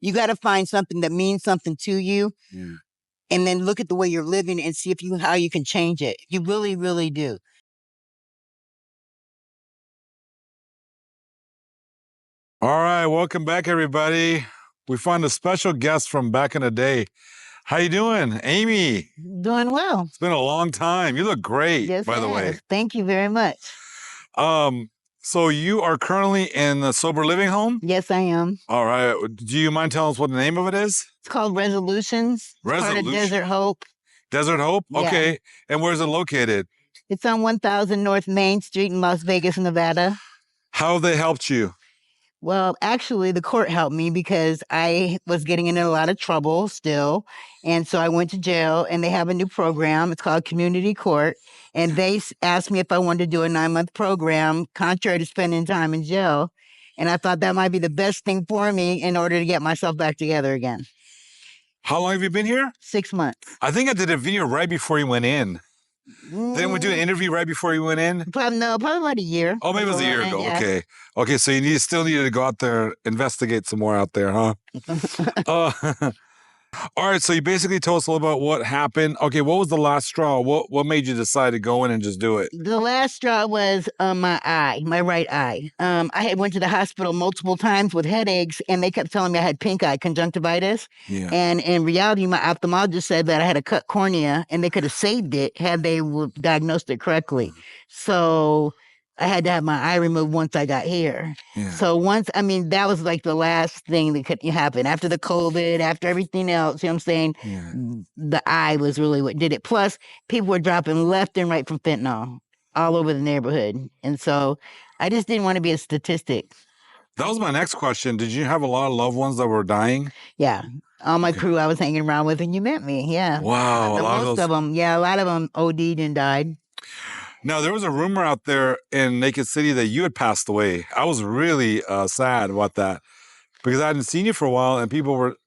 You got to find something that means something to you. Yeah. And then look at the way you're living and see how you can change it. You really, really do. All right, welcome back, everybody. We found a special guest from back in the day. How you doing, Amy? Doing well. It's been a long time. You look great, Yes, by the way. Thank you very much. So you are currently in a sober living home? Yes, I am. All right. Do you mind telling us what the name of it is? It's called Resolutions. It's part of Desert Hope. Desert Hope? Yeah. Okay. And where's it located? It's on 1000 North Main Street in Las Vegas, Nevada. How have they helped you? Well, actually, the court helped me because I was getting in a lot of trouble still. And so I went to jail, and they have a new program. It's called Community Court. And they asked me if I wanted to do a 9-month program, contrary to spending time in jail. And I thought that might be the best thing for me in order to get myself back together again. How long have you been here? 6 months. I think I did a video right before you went in. Didn't we do an interview right before you went in? Probably about a year. Oh, maybe it was a year ago. Yeah. Okay. Okay, so you still needed to go out there, investigate some more out there, huh? All right, so you basically told us a little about what happened. Okay, what was the last straw? What made you decide to go in and just do it? The last straw was my right eye. I had went to the hospital multiple times with headaches, and they kept telling me I had pink eye, conjunctivitis. Yeah. And in reality, my ophthalmologist said that I had a cut cornea, and they could have saved it had they diagnosed it correctly. So I had to have my eye removed once I got here. Yeah. So that was like the last thing that could happen. After the COVID, after everything else, you know what I'm saying? Yeah. The eye was really what did it. Plus, people were dropping left and right from fentanyl all over the neighborhood. And so I just didn't want to be a statistic. That was my next question. Did you have a lot of loved ones that were dying? Yeah. All my crew I was hanging around with, and you met me. Yeah. Wow. Most of them. Yeah, a lot of them OD'd and died. Now, there was a rumor out there in Naked City that you had passed away. I was really sad about that because I hadn't seen you for a while, and people were...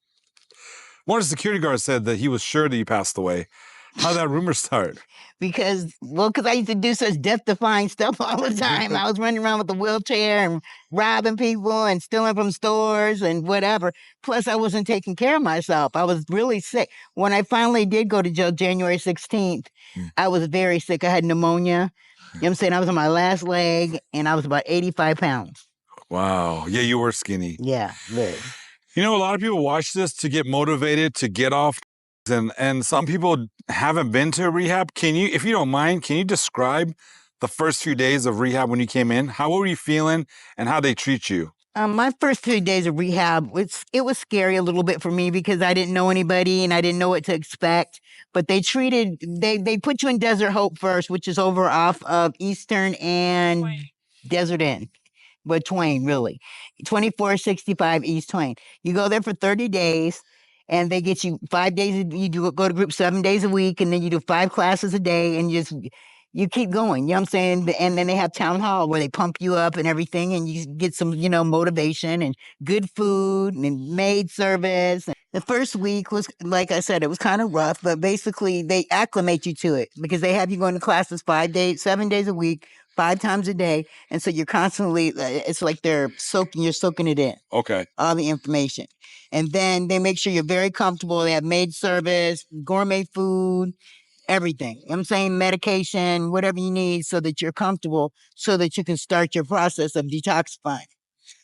One of the security guards said that he was sure that you passed away. How did that rumor start? Because I used to do such death-defying stuff all the time. I was running around with a wheelchair and robbing people and stealing from stores and whatever. Plus, I wasn't taking care of myself. I was really sick. When I finally did go to jail January 16th, I was very sick. I had pneumonia. You know what I'm saying? I was on my last leg, and I was about 85 pounds. Wow. Yeah, you were skinny. Yeah, very. You know, a lot of people watch this to get motivated, to get off, and some people haven't been to rehab. If you don't mind, can you describe the first few days of rehab when you came in? How were you feeling, and how they treat you? My first 2 days of rehab, it was scary a little bit for me because I didn't know anybody and I didn't know what to expect. But they put you in Desert Hope first, which is over off of Eastern and Desert End. But Twain, really. 2465 East Twain. You go there for 30 days, and they get you 5 days. You go to group 7 days a week, and then you do 5 classes a day, and you keep going. You know what I'm saying? And then they have town hall where they pump you up and everything, and you get some, motivation and good food and maid service. The first week was, like I said, it was kind of rough, but basically they acclimate you to it because they have you going to classes 7 days a week, 5 times a day. And so you're constantly, it's like you're soaking it in. Okay. All the information. And then they make sure you're very comfortable. They have maid service, gourmet food, everything. You know what I'm saying? Medication, whatever you need so that you're comfortable so that you can start your process of detoxifying.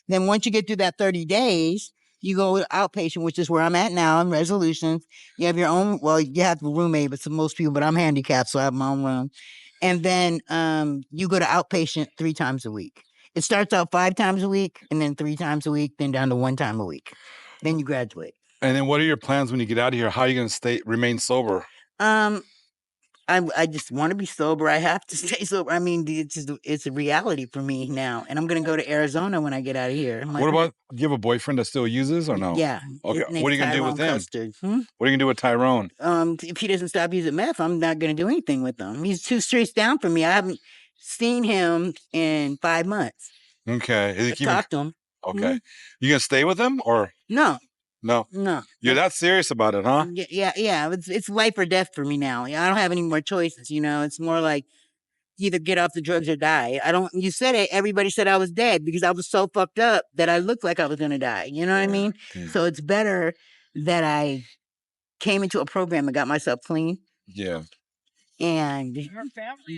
Then once you get through that 30 days, you go outpatient, which is where I'm at now in Resolutions. You have your own, you have a roommate, but most people, but I'm handicapped, so I have my own room. And then you go to outpatient 3 times a week. It starts out 5 times a week, and then 3 times a week, then down to 1 time a week. Then you graduate. And then what are your plans when you get out of here? How are you going to remain sober? I just want to be sober. I have to stay sober. I mean, it's a reality for me now. And I'm going to go to Arizona when I get out of here. What about, do you have a boyfriend that still uses or no? Yeah. Okay. What are you going to do with him? What are you going to do with Tyrone? If he doesn't stop using meth, I'm not going to do anything with him. He's 2 streets down from me. I haven't seen him in 5 months. Okay. Talk to him. Okay. Mm-hmm. You going to stay with him or? No. No. You're that serious about it, huh? Yeah. It's life or death for me now. I don't have any more choices. It's more like, either get off the drugs or die. You said it, everybody said I was dead because I was so fucked up that I looked like I was going to die. You know what I mean? Okay. So it's better that I came into a program and got myself clean. Yeah. And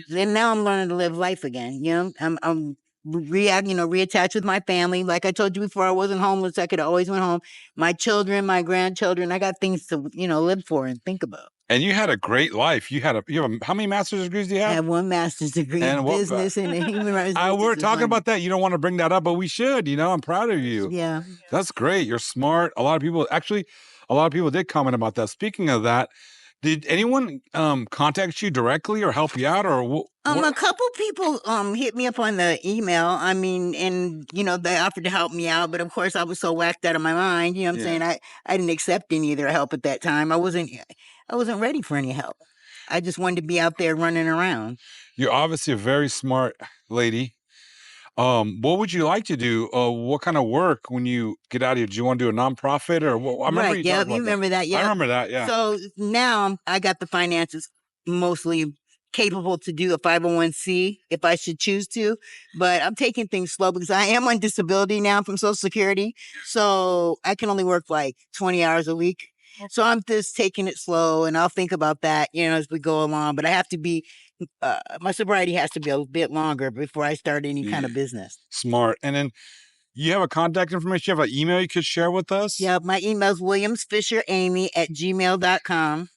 then now I'm learning to live life again. I'm reattached with my family. Like I told you before, I wasn't homeless. I could have always went home. My children, my grandchildren, I got things to, live for and think about. And you had a great life. How many master's degrees do you have? I have one master's degree in business and human rights. We're talking about that. You don't want to bring that up, but we should. I'm proud of you. Yeah. That's great. You're smart. A lot of people did comment about that. Speaking of that, did anyone contact you directly or help you out, or a couple people hit me up on the email. I mean, and they offered to help me out, but of course I was so whacked out of my mind. You know what I'm saying? I didn't accept any of their help at that time. I wasn't ready for any help. I just wanted to be out there running around. You're obviously a very smart lady. What would you like to do? What kind of work when you get out of here? Do you want to do a nonprofit or what? I remember you remember that? Yeah, I remember that. Yeah. So now I got the finances mostly capable to do a 501c if I should choose to, but I'm taking things slow because I am on disability now from Social Security, so I can only work like 20 hours a week. So I'm just taking it slow, and I'll think about that, as we go along. But I have to be. My sobriety has to be a bit longer before I start any kind of business. Smart. And then you have a contact information? You have an email you could share with us? Yeah, my email is williamsfisheramy@gmail.com.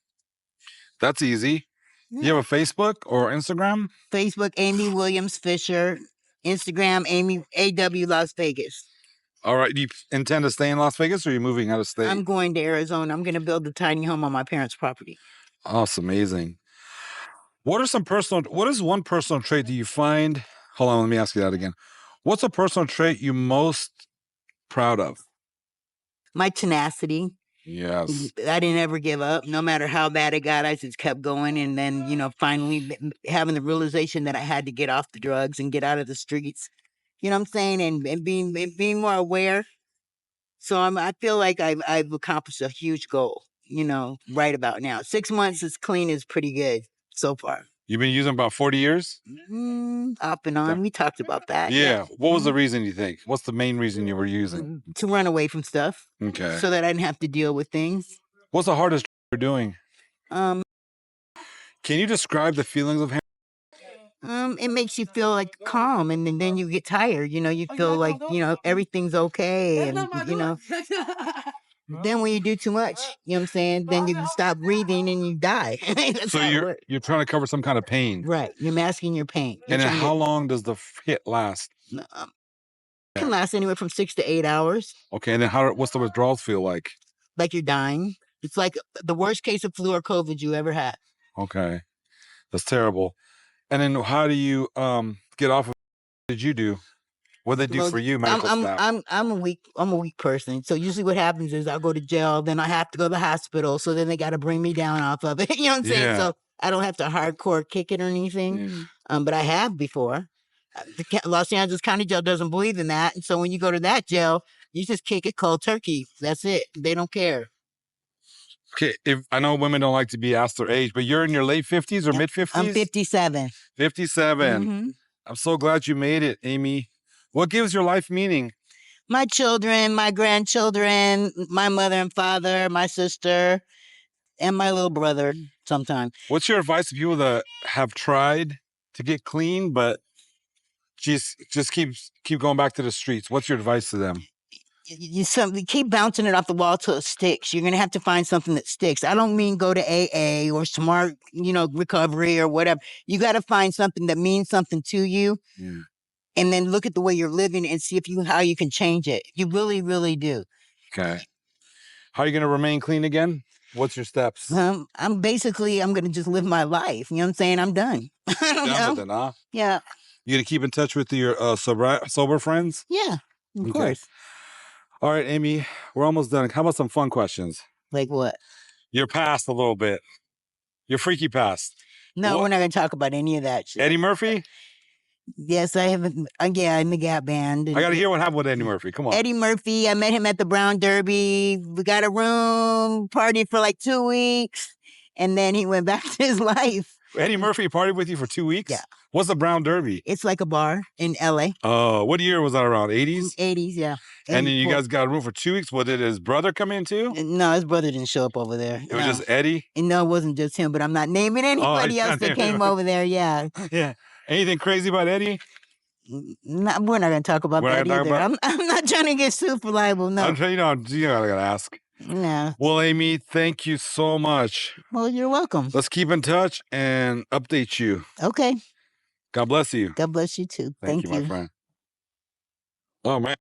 That's easy. Yeah. You have a Facebook or Instagram? Facebook, Amy Williams Fisher. Instagram, Amy AW Las Vegas. All right. Do you intend to stay in Las Vegas or are you moving out of state? I'm going to Arizona. I'm going to build a tiny home on my parents' property. Oh, that's amazing. What is one personal trait that you find? Hold on, let me ask you that again. What's a personal trait you most proud of? My tenacity. Yes. I didn't ever give up. No matter how bad it got, I just kept going. And then, finally having the realization that I had to get off the drugs and get out of the streets. You know what I'm saying? And being more aware. So I feel like I've accomplished a huge goal, right about now. 6 months as clean is pretty good so far. You've been using about 40 years? Off and on. We talked about that. Yeah. What was the reason, you think? What's the main reason you were using? To run away from stuff. Okay. So that I didn't have to deal with things. What's the hardest you're doing? Can you describe the feelings of it makes you feel like calm, and then you get tired. You feel like everything's okay, and then when you do too much, what I'm saying, then you stop breathing and you die. So you're trying to cover some kind of pain, right? You're masking your pain. And then how long does the hit last? It can last anywhere from 6 to 8 hours. Okay, and then what's the withdrawals feel like? Like you're dying. It's like the worst case of flu or COVID you ever had. Okay, that's terrible. And then how do you get off of? What did you do? What did they do for you, medical staff? I'm a weak person. So usually what happens is I'll go to jail, then I have to go to the hospital. So then they got to bring me down off of it. You know what I'm saying? Yeah. So I don't have to hardcore kick it or anything. But I have before. The Los Angeles County Jail doesn't believe in that. And so when you go to that jail, you just kick it cold turkey. That's it. They don't care. Okay, I know women don't like to be asked their age, but you're in your late 50s or mid 50s? I'm 57. 57. Mm-hmm. I'm so glad you made it, Amy. What gives your life meaning? My children, my grandchildren, my mother and father, my sister, and my little brother sometimes. What's your advice to people that have tried to get clean, but just keep going back to the streets? What's your advice to them? You keep bouncing it off the wall till it sticks. You're going to have to find something that sticks. I don't mean go to AA or smart, recovery or whatever. You got to find something that means something to you. Yeah. And then look at the way you're living and see how you can change it. You really, really do. Okay. How are you going to remain clean again? What's your steps? I'm going to just live my life. You know what I'm saying? I'm done. Done with it, huh? Yeah. You going to keep in touch with your sober friends? Yeah, of course. All right, Amy, we're almost done. How about some fun questions? Like what? Your past a little bit. Your freaky past. No, we're not going to talk about any of that shit. Eddie Murphy? Yes, I have. Yeah, in the Gap Band. I got to hear what happened with Eddie Murphy. Come on. Eddie Murphy, I met him at the Brown Derby. We got a room, partied for like 2 weeks, and then he went back to his life. Eddie Murphy partied with you for 2 weeks? Yeah. What's the Brown Derby? It's like a bar in LA. Oh, what year was that around? 80s? 80s, yeah. And then you guys got a room for 2 weeks. What, did his brother come in too? No, his brother didn't show up over there. It was just Eddie? And no, it wasn't just him, but I'm not naming anybody else that came over there. Yeah. Yeah. Anything crazy about Eddie? No, we're not going to talk about that either. I'm not trying to get sued for libel, no. I'm trying, you gotta ask. No. Well, Amy, thank you so much. Well, you're welcome. Let's keep in touch and update you. Okay. God bless you. God bless you too. Thank you, my friend. Oh, man.